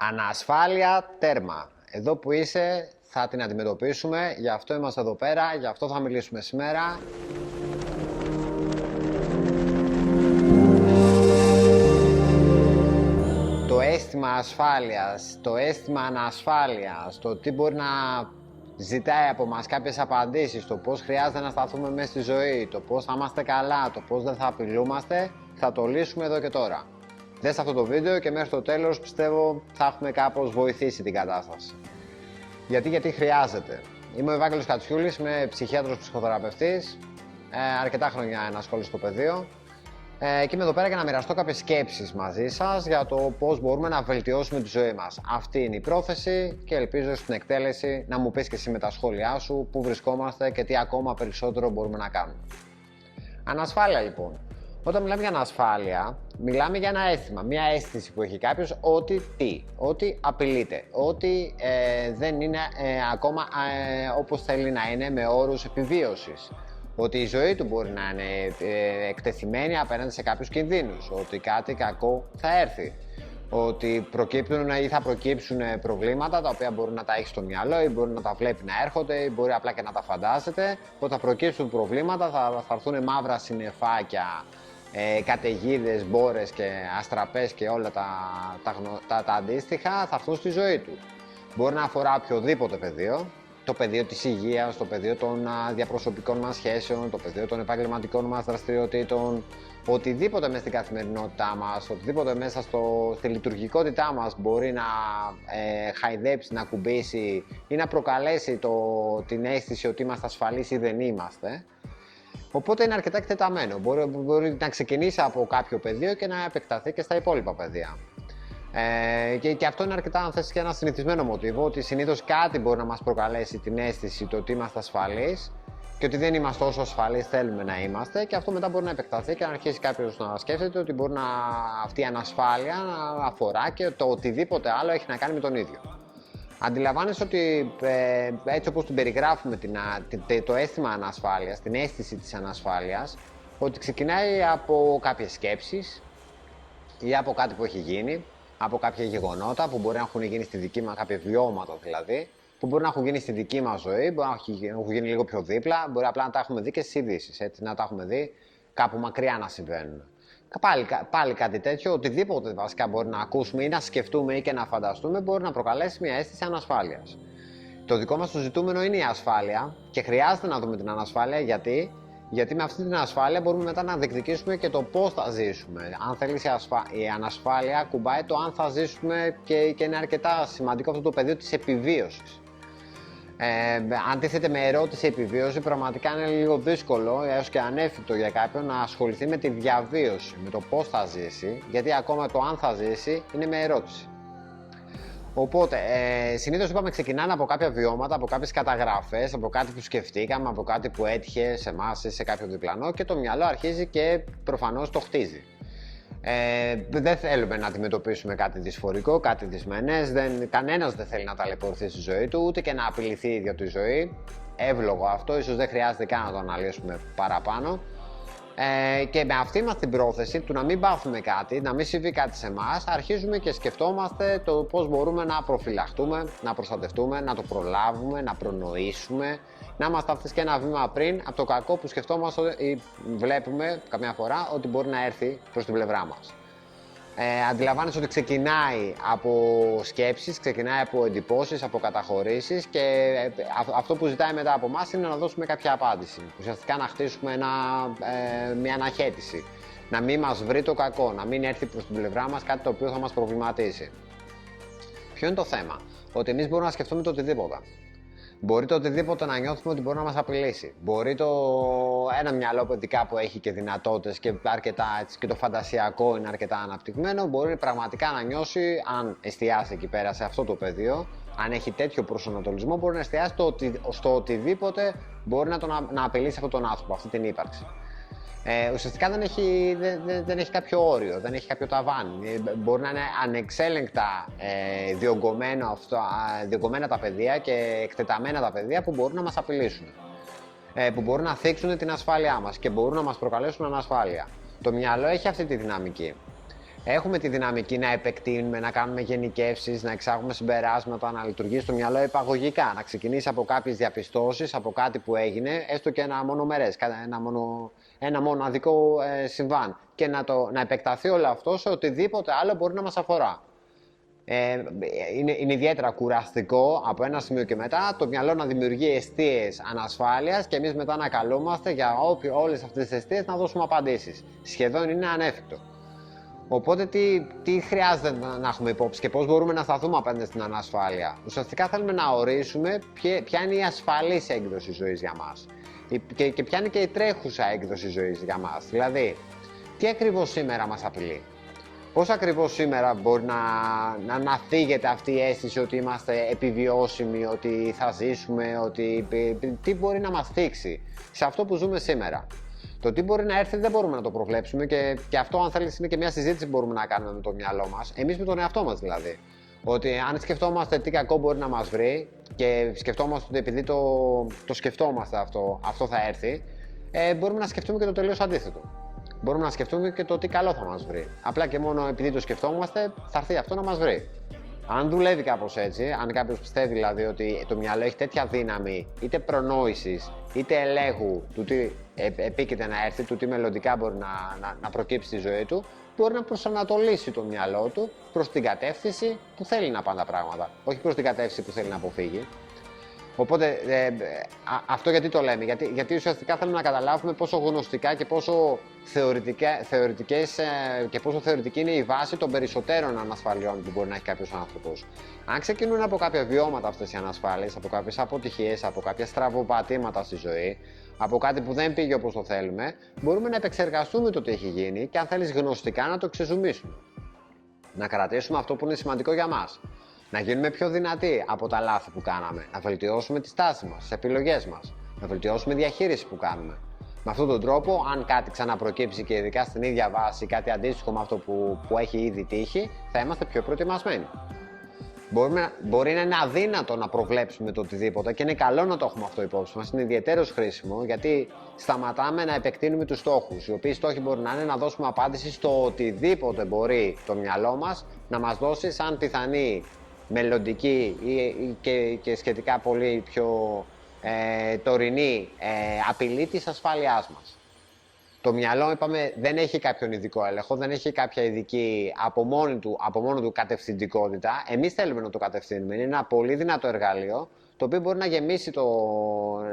Ανασφάλεια τέρμα. Εδώ που είσαι θα την αντιμετωπίσουμε, γι' αυτό είμαστε εδώ πέρα, γι' αυτό θα μιλήσουμε σήμερα. Το αίσθημα ασφάλειας, το αίσθημα ανασφάλειας, το τι μπορεί να ζητάει από μας κάποιες απαντήσεις, το πώς χρειάζεται να σταθούμε μέσα στη ζωή, το πώς θα είμαστε καλά, το πώς δεν θα απειλούμαστε, θα το λύσουμε εδώ και τώρα. Δες αυτό το βίντεο και μέχρι το τέλος πιστεύω θα έχουμε κάπως βοηθήσει την κατάσταση. Γιατί χρειάζεται. Είμαι ο Ευάγγελος Κατσιούλης, είμαι ψυχίατρος ψυχοθεραπευτής, αρκετά χρόνια ενασχόληση στο πεδίο και είμαι εδώ πέρα για να μοιραστώ κάποιες σκέψεις μαζί σας για το πώς μπορούμε να βελτιώσουμε τη ζωή μας. Αυτή είναι η πρόθεση και ελπίζω στην εκτέλεση να μου πεις και εσύ με τα σχόλιά σου πού βρισκόμαστε και τι ακόμα περισσότερο μπορούμε να κάνουμε. Ανασφάλεια λοιπόν. Όταν μιλάμε για ανασφάλεια, μιλάμε για ένα αίσθημα, μια αίσθηση που έχει κάποιος ότι απειλείται, ότι δεν είναι ακόμα όπως θέλει να είναι με όρους επιβίωσης. Ότι η ζωή του μπορεί να είναι εκτεθειμένη απέναντι σε κάποιους κινδύνους, ότι κάτι κακό θα έρθει, ότι προκύπτουν ή θα προκύψουν προβλήματα τα οποία μπορεί να τα έχει στο μυαλό ή μπορεί να τα βλέπει να έρχονται ή μπορεί απλά και να τα φαντάζεται. Ότι θα προκύψουν προβλήματα, θα έρθουν μαύρα συννεφάκια, καταιγίδες, μπόρες και αστραπές και όλα τα αντίστοιχα θα έρθουν στη ζωή του. Μπορεί να αφορά οποιοδήποτε πεδίο, το πεδίο της υγείας, το πεδίο των διαπροσωπικών μας σχέσεων, το πεδίο των επαγγελματικών μας δραστηριοτήτων, οτιδήποτε μέσα στην καθημερινότητά μας, οτιδήποτε μέσα στη λειτουργικότητά μας μπορεί να χαϊδέψει, να κουμπίσει ή να προκαλέσει την αίσθηση ότι είμαστε ασφαλείς ή δεν είμαστε. Οπότε είναι αρκετά εκτεταμένο. Μπορεί να ξεκινήσει από κάποιο πεδίο και να επεκταθεί και στα υπόλοιπα πεδία. Και αυτό είναι αρκετά, αν θες, και ένα συνηθισμένο μοτίβο, ότι συνήθως κάτι μπορεί να μας προκαλέσει την αίσθηση το ότι είμαστε ασφαλείς και ότι δεν είμαστε όσο ασφαλείς θέλουμε να είμαστε, και αυτό μετά μπορεί να επεκταθεί και να αρχίσει κάποιος να σκέφτεται ότι μπορεί αυτή η ανασφάλεια να αφορά και το οτιδήποτε άλλο έχει να κάνει με τον ίδιο. Αντιλαμβάνεσαι ότι έτσι όπως την περιγράφουμε το αίσθημα ανασφάλειας, την αίσθηση της ανασφάλειας, ότι ξεκινάει από κάποιες σκέψεις ή από κάτι που έχει γίνει, από κάποια γεγονότα που μπορεί να έχουν γίνει στη δική μας, κάποια βιώματα δηλαδή, που μπορεί να έχουν γίνει στη δική μας ζωή, μπορεί να έχουν γίνει λίγο πιο δίπλα, μπορεί απλά να τα έχουμε δει και στις ειδήσεις, έτσι, να τα έχουμε δει κάπου μακριά να συμβαίνουν. Πάλι κάτι τέτοιο, οτιδήποτε βασικά μπορεί να ακούσουμε ή να σκεφτούμε ή και να φανταστούμε, μπορεί να προκαλέσει μια αίσθηση ανασφάλειας. Το δικό μας το ζητούμενο είναι η ασφάλεια και χρειάζεται να δούμε την ανασφάλεια γιατί με αυτή την ασφάλεια μπορούμε μετά να διεκδικήσουμε και το πώς θα ζήσουμε. Αν θέλεις, η ανασφάλεια κουμπάει το αν θα ζήσουμε και είναι αρκετά σημαντικό αυτό το πεδίο της επιβίωσης. Αντίθετα με ερώτηση επιβίωση, πραγματικά είναι λίγο δύσκολο έως και ανέφικτο για κάποιον να ασχοληθεί με τη διαβίωση, με το πώς θα ζήσει, γιατί ακόμα το αν θα ζήσει είναι με ερώτηση. Οπότε, συνήθως είπαμε ξεκινάνε από κάποια βιώματα, από κάποιες καταγραφές, από κάτι που σκεφτήκαμε, από κάτι που έτυχε σε εμάς ή σε κάποιο διπλανό και το μυαλό αρχίζει και προφανώς το χτίζει. Δεν θέλουμε να αντιμετωπίσουμε κάτι δυσφορικό, κάτι δυσμενές, κανένας δεν θέλει να ταλαιπωρηθεί στη ζωή του, ούτε και να απειληθεί η ίδια του η ζωή. Εύλογο αυτό, ίσως δεν χρειάζεται καν να το αναλύσουμε παραπάνω. Και με αυτή μας την πρόθεση του να μην πάθουμε κάτι, να μην συμβεί κάτι σε εμάς, αρχίζουμε και σκεφτόμαστε το πώς μπορούμε να προφυλαχτούμε, να προστατευτούμε, να το προλάβουμε, να προνοήσουμε, να είμαστε αυτές και ένα βήμα πριν από το κακό που σκεφτόμαστε ή βλέπουμε καμιά φορά ότι μπορεί να έρθει προς την πλευρά μας. Αντιλαμβάνεσαι ότι ξεκινάει από σκέψεις, ξεκινάει από εντυπώσεις, από καταχωρήσεις και αυτό που ζητάει μετά από εμάς είναι να δώσουμε κάποια απάντηση. Ουσιαστικά να χτίσουμε μια αναχέτηση. Να μην μας βρει το κακό, να μην έρθει προς την πλευρά μας κάτι το οποίο θα μας προβληματίσει. Ποιο είναι το θέμα? Ότι εμείς μπορούμε να σκεφτούμε το οτιδήποτε. Μπορεί το οτιδήποτε να νιώθουμε ότι μπορεί να μας απειλήσει. Μπορεί ένα μυαλό παιδικά που έχει και δυνατότητες και αρκετά έτσι, και το φαντασιακό είναι αρκετά αναπτυγμένο, μπορεί πραγματικά να νιώσει, αν εστιάσει εκεί πέρα σε αυτό το πεδίο, αν έχει τέτοιο προσανατολισμό, μπορεί να εστιάσει στο οτιδήποτε μπορεί να απειλήσει αυτόν τον άνθρωπο, αυτή την ύπαρξη. Ουσιαστικά δεν έχει κάποιο όριο, δεν έχει κάποιο ταβάνι. Μπορεί να είναι ανεξέλεγκτα διωγγωμένα τα πεδία και εκτεταμένα τα πεδία που μπορούν να μας απειλήσουν. Που μπορούν να θίξουν την ασφάλειά μας και μπορούν να μας προκαλέσουν ανασφάλεια. Το μυαλό έχει αυτή τη δυναμική. Έχουμε τη δυναμική να επεκτείνουμε, να κάνουμε γενικεύσεις, να εξάγουμε συμπεράσματα, να λειτουργήσει το μυαλό επαγωγικά, να ξεκινήσει από κάποιες διαπιστώσεις, από κάτι που έγινε, έστω και ένα μονομερές, ένα μοναδικό συμβάν, και να επεκταθεί όλο αυτό σε οτιδήποτε άλλο μπορεί να μας αφορά. Είναι ιδιαίτερα κουραστικό από ένα σημείο και μετά το μυαλό να δημιουργεί αιστείες ανασφάλειας και εμείς μετά να καλούμαστε για όλες αυτές τις αιστείες να δώσουμε απαντήσεις. Σχεδόν είναι ανέφικτο. Οπότε τι χρειάζεται να έχουμε υπόψη και πώς μπορούμε να σταθούμε απέναντι στην ανασφάλεια? Ουσιαστικά θέλουμε να ορίσουμε ποια είναι η ασφαλής έκδοση ζωής για μας και ποια είναι και η τρέχουσα έκδοση ζωής για μας. Δηλαδή, τι ακριβώς σήμερα μας απειλεί? Πώς ακριβώς σήμερα μπορεί να θίγεται αυτή η αίσθηση ότι είμαστε επιβιώσιμοι, ότι θα ζήσουμε, τι μπορεί να μας θίξει σε αυτό που ζούμε σήμερα? Το τι μπορεί να έρθει δεν μπορούμε να το προβλέψουμε και αυτό, αν θέλεις, είναι και μια συζήτηση που μπορούμε να κάνουμε με το μυαλό μας, εμείς με τον εαυτό μας δηλαδή. Ότι αν σκεφτόμαστε τι κακό μπορεί να μας βρει και σκεφτόμαστε ότι επειδή το σκεφτόμαστε αυτό θα έρθει, μπορούμε να σκεφτούμε και το τελείως αντίθετο. Μπορούμε να σκεφτούμε και το τι καλό θα μας βρει. Απλά και μόνο επειδή το σκεφτόμαστε, θα έρθει αυτό να μας βρει. Αν δουλεύει κάπως έτσι, αν κάποιος πιστεύει δηλαδή ότι το μυαλό έχει τέτοια δύναμη είτε προνόησης είτε ελέγχου του τι επίκειται να έρθει, του τι μελλοντικά μπορεί να προκύψει στη ζωή του, μπορεί να προσανατολίσει το μυαλό του προς την κατεύθυνση που θέλει να πάνε τα πράγματα, όχι προς την κατεύθυνση που θέλει να αποφύγει. Οπότε αυτό γιατί το λέμε? Γιατί ουσιαστικά θέλουμε να καταλάβουμε πόσο γνωστικά και πόσο θεωρητικές και πόσο θεωρητική είναι η βάση των περισσότερων ανασφαλιών που μπορεί να έχει κάποιος άνθρωπος. Αν ξεκινούν από κάποια βιώματα αυτές οι ανασφάλειες, από κάποιες αποτυχίες, από κάποια στραβοπατήματα στη ζωή, από κάτι που δεν πήγε όπως το θέλουμε, μπορούμε να επεξεργαστούμε το τι έχει γίνει και αν θέλεις γνωστικά να το ξεζουμίσουμε. Να κρατήσουμε αυτό που είναι σημαντικό για μας. Να γίνουμε πιο δυνατοί από τα λάθη που κάναμε, να βελτιώσουμε τη στάση μας, τις επιλογές μας, να βελτιώσουμε τη διαχείριση που κάνουμε. Με αυτόν τον τρόπο, αν κάτι ξαναπροκύψει και ειδικά στην ίδια βάση, κάτι αντίστοιχο με αυτό που έχει ήδη τύχει, θα είμαστε πιο προετοιμασμένοι. Μπορεί να είναι αδύνατο να προβλέψουμε το οτιδήποτε και είναι καλό να το έχουμε αυτό υπόψη μας. Είναι ιδιαίτερος χρήσιμο γιατί σταματάμε να επεκτείνουμε τους στόχους. Οι οποίοι στόχοι μπορεί να είναι να δώσουμε απάντηση στο οτιδήποτε μπορεί το μυαλό μας να μας δώσει σαν πιθανή μελλοντική και σχετικά πολύ πιο τωρινή απειλή της ασφάλειάς μας. Το μυαλό, είπαμε, δεν έχει κάποιον ειδικό έλεγχο, δεν έχει κάποια ειδική από μόνο του κατευθυντικότητα. Εμείς θέλουμε να το κατευθύνουμε. Είναι ένα πολύ δυνατό εργαλείο, το οποίο μπορεί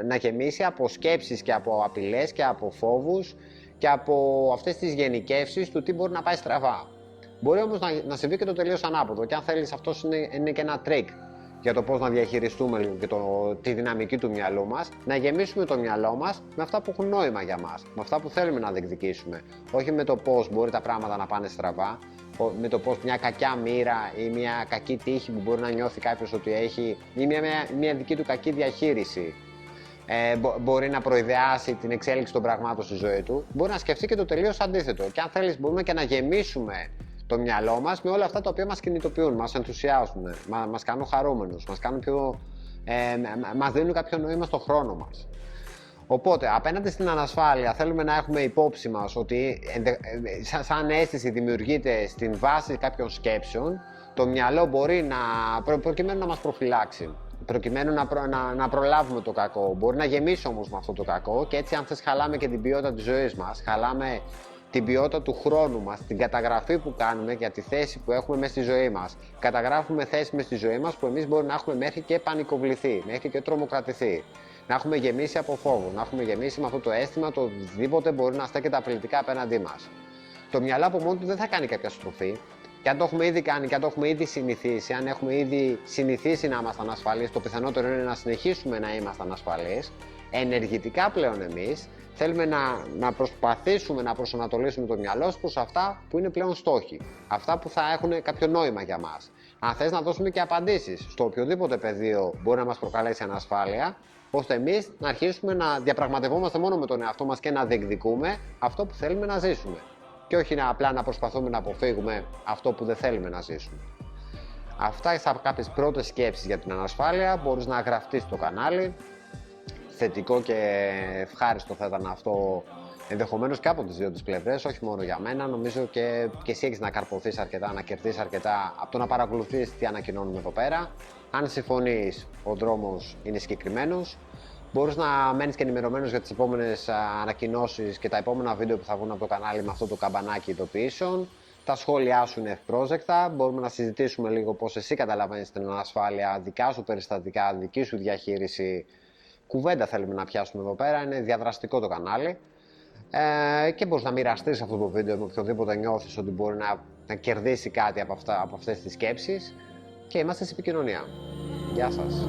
να γεμίσει από σκέψεις και από απειλές και από φόβους και από αυτές τις γενικεύσεις του τι μπορεί να πάει στραβά. Μπορεί όμως να συμβεί και το τελείως ανάποδο και αν θέλεις αυτός είναι και ένα τρίκ για το πώς να διαχειριστούμε λίγο και τη δυναμική του μυαλού μας, να γεμίσουμε το μυαλό μας με αυτά που έχουν νόημα για μας, με αυτά που θέλουμε να διεκδικήσουμε. Όχι με το πώς μπορεί τα πράγματα να πάνε στραβά, με το πώς μια κακιά μοίρα ή μια κακή τύχη που μπορεί να νιώθει κάποιος ότι έχει, ή μια δική του κακή διαχείριση μπορεί να προειδεάσει την εξέλιξη των πραγμάτων στη ζωή του. Μπορεί να σκεφτεί και το τελείως αντίθετο. Και αν θέλεις, μπορούμε και να γεμίσουμε το μυαλό μας με όλα αυτά τα οποία μας κινητοποιούν, μας ενθουσιάζουν, μας κάνουν χαρούμενους, μας δίνουν κάποιο νόημα στο χρόνο μας. Οπότε, απέναντι στην ανασφάλεια, θέλουμε να έχουμε υπόψη μας ότι σαν αίσθηση δημιουργείται στην βάση κάποιων σκέψεων, το μυαλό μπορεί προκειμένου να μας προφυλάξει, προκειμένου να προλάβουμε το κακό. Μπορεί να γεμίσει όμως με αυτό το κακό και έτσι, αν θες, χαλάμε και την ποιότητα της ζωής μας, χαλάμε την ποιότητα του χρόνου μας, την καταγραφή που κάνουμε για τη θέση που έχουμε μέσα στη ζωή μας. Καταγράφουμε θέσεις μέσα στη ζωή μας που εμείς μπορεί να έχουμε μέχρι και πανικοβληθεί, μέχρι και τρομοκρατηθεί. Να έχουμε γεμίσει από φόβο, να έχουμε γεμίσει με αυτό το αίσθημα το οτιδήποτε μπορεί να στέκεται απειλητικά απέναντί μας. Το μυαλό από μόνο του δεν θα κάνει κάποια στροφή. Και αν το έχουμε ήδη κάνει και αν το έχουμε ήδη συνηθίσει, αν έχουμε ήδη συνηθίσει να είμαστε ανασφαλείς, το πιθανότερο είναι να συνεχίσουμε να είμαστε ανασφαλείς. Ενεργητικά πλέον εμείς θέλουμε να προσπαθήσουμε να προσανατολίσουμε το μυαλό προς αυτά που είναι πλέον στόχοι. Αυτά που θα έχουν κάποιο νόημα για μας. Αν θες, να δώσουμε και απαντήσεις στο οποιοδήποτε πεδίο μπορεί να μας προκαλέσει ανασφάλεια, ώστε εμείς να αρχίσουμε να διαπραγματευόμαστε μόνο με τον εαυτό μας και να διεκδικούμε αυτό που θέλουμε να ζήσουμε. Και όχι απλά να προσπαθούμε να αποφύγουμε αυτό που δεν θέλουμε να ζήσουμε. Αυτά είναι κάποιες πρώτες σκέψεις για την ανασφάλεια. Μπορείς να γραφτείς στο κανάλι. Θετικό και ευχάριστο θα ήταν αυτό Ενδεχομένως και από τις δύο τις πλευρές, όχι μόνο για μένα. Νομίζω και εσύ έχεις να καρποθείς αρκετά, να κερδίσεις αρκετά από το να παρακολουθείς τι ανακοινώνουμε εδώ πέρα. Αν συμφωνείς, ο δρόμος είναι συγκεκριμένος. Μπορείς να μένεις και ενημερωμένος για τις επόμενες ανακοινώσεις και τα επόμενα βίντεο που θα βγουν από το κανάλι με αυτό το καμπανάκι ειδοποιήσεων. Τα σχόλιά σου είναι ευπρόσδεκτα. Μπορούμε να συζητήσουμε λίγο πώς εσύ καταλαβαίνεις την ασφάλεια, δικά σου περιστατικά, δική σου διαχείριση. Κουβέντα θέλουμε να πιάσουμε εδώ πέρα. Είναι διαδραστικό το κανάλι. Και μπορείς να μοιραστείς αυτό το βίντεο με οποιοδήποτε νιώθεις ότι μπορεί να κερδίσει κάτι από αυτές τις σκέψεις. Και είμαστε σε επικοινωνία. Γεια σας.